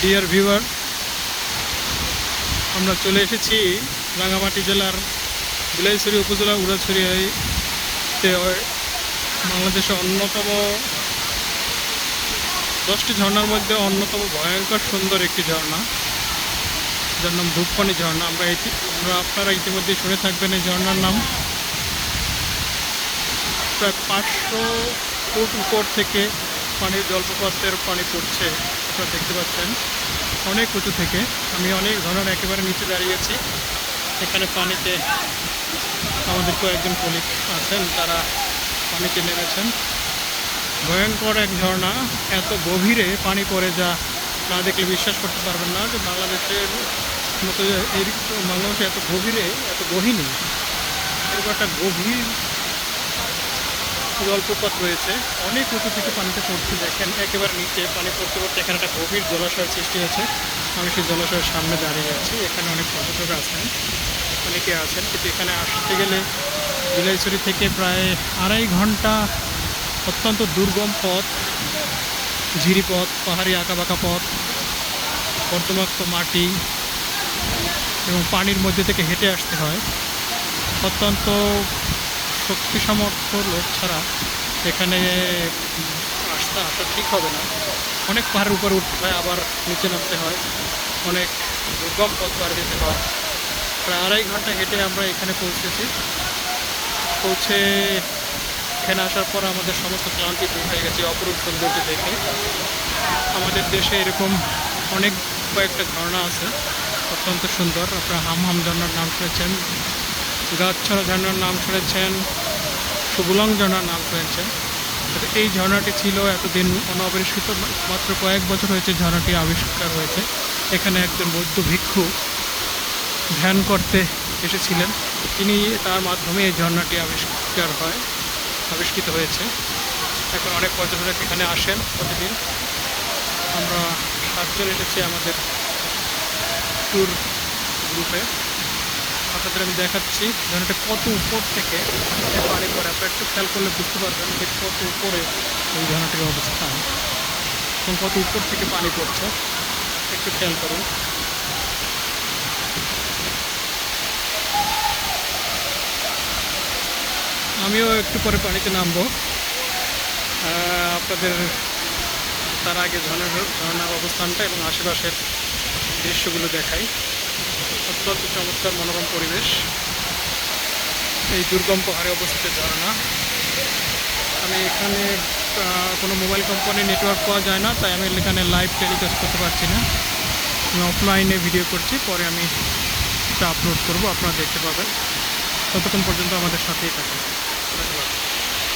Dear viewer, আমরা চলে এসেছি রাঙ্গামাটি জেলার বিলাইছড়ি উপজেলা উড়াছড়িয়াতে বাংলাদেশের অন্যতম 10টি ঝর্ণার মধ্যে অন্যতম ভয়ঙ্কর সুন্দর একটি ঝর্ণা, যার নাম ধূপপানি ঝর্ণা। আপনারা ইতিমধ্যে শুনে থাকবেন এই ঝর্ণার নাম। প্রায় 500 ফুট উপর থেকে পানির জলপ্রপাতের পানি পড়ছে, আপনারা দেখতে পাচ্ছেন অনেক উঁচু থেকে। আমি অনেক ঝর্ণার একেবারে নিচে দাঁড়িয়েছি। এখানে পানিতে আমাদের কয়েকজন কলিগ আছেন, তারা পানিতে নেমেছেন। ভয়ঙ্কর এক ঝর্ণা, এত গভীরে পানি পড়ে যা না দেখলে বিশ্বাস করতে পারবেন না যে বাংলাদেশের মতো বাংলাদেশে এত গভীরে এত গহীনে এরকম একটা গভীর জলপ্রপাত রয়েছে। অনেক উঁচু থেকে পানিতে পড়ছে, দেখেন একেবারে নিচে পানি পড়তে পড়তে এখানে একটা গভীর জলাশয়ের সৃষ্টি হয়েছে। আমি সেই জলাশয়ের সামনে দাঁড়িয়ে আছি। এখানে অনেক পর্যটক আছেন, অনেকে আছেন, কিন্তু এখানে আসতে গেলে বিলাইছড়ি থেকে প্রায় 2.5 ঘন্টা অত্যন্ত দুর্গম পথ, ঝিরি পথ, পাহাড়ি আঁকাবাঁকা পথ, কর্দমাক্ত মাটি এবং পানির মধ্যে থেকে হেঁটে আসতে হয়। অত্যন্ত শক্তি সামর্থ্য লোক ছাড়া এখানে আসা ঠিক হবে না। অনেক পাহাড়ের উপরে উঠতে হয়, আবার নিচে নামতে হয়, অনেক দুর্গম পথ পার যেতে হয়। প্রায় 2.5 ঘন্টা হেঁটে আমরা এখানে পৌঁছেছি। পৌঁছে এখানে আসার পর আমাদের সমস্ত ক্লান্তি দূর হয়ে গেছে অপরূপ সৌন্দর্য দেখে। আমাদের দেশে এরকম অনেক কয়েকটা ঝর্ণা আছে অত্যন্ত সুন্দর। আপনারা হামহাম ঝর্ণার নাম শুনেছেন, গাছছড়া ঝর্ণার নাম শুনেছেন, সুবুলং ঝর্ণার নাম শুনেছেন। এই ঝর্ণাটি ছিল এতদিন অনাবিষ্কৃত, মাত্র কয়েক বছর হয়েছে ঝর্ণাটি আবিষ্কার হয়েছে। এখানে একজন বৌদ্ধ ভিক্ষু ধ্যান করতে এসেছিলেন, তিনি তার মাধ্যমে এই ঝর্ণাটি আবিষ্কৃত হয়েছে। এখন অনেক পর্যটক এখানে আসেন প্রতিদিন। আমরা 7 জন এসেছি আমাদের ট্যুর গ্রুপে। আপনাদের আমি দেখাচ্ছি ঝর্ণাটা কত উপর থেকে পানি পড়ে। আপনারা একটু খেয়াল করলে বুঝতে পারবেন যে কত উপরে এই ঝর্ণাটির অবস্থান এবং কত উপর থেকে পানি পড়ছে। একটু খেয়াল করুন। আমিও একটু পরে পানিতে নামবো, আপনাদের তার আগে ঝর্ণার অবস্থানটা এবং আশেপাশের দৃশ্যগুলো দেখাই। অত্যন্ত চমৎকার মনোরম পরিবেশ, এই দুর্গম পাহাড়ে অবস্থিত ঝর্ণা। আমি এখানে কোনো মোবাইল কোম্পানির নেটওয়ার্ক পাওয়া যায় না, তাই আমি এখানে লাইভ টেলিকাস্ট করতে পারছি না। আমি অফলাইনে ভিডিও করছি, পরে আমি এটা আপলোড করব, আপনারা দেখতে পাবেন। ততক্ষণ পর্যন্ত আমাদের সাথেই থাকুন। ধন্যবাদ।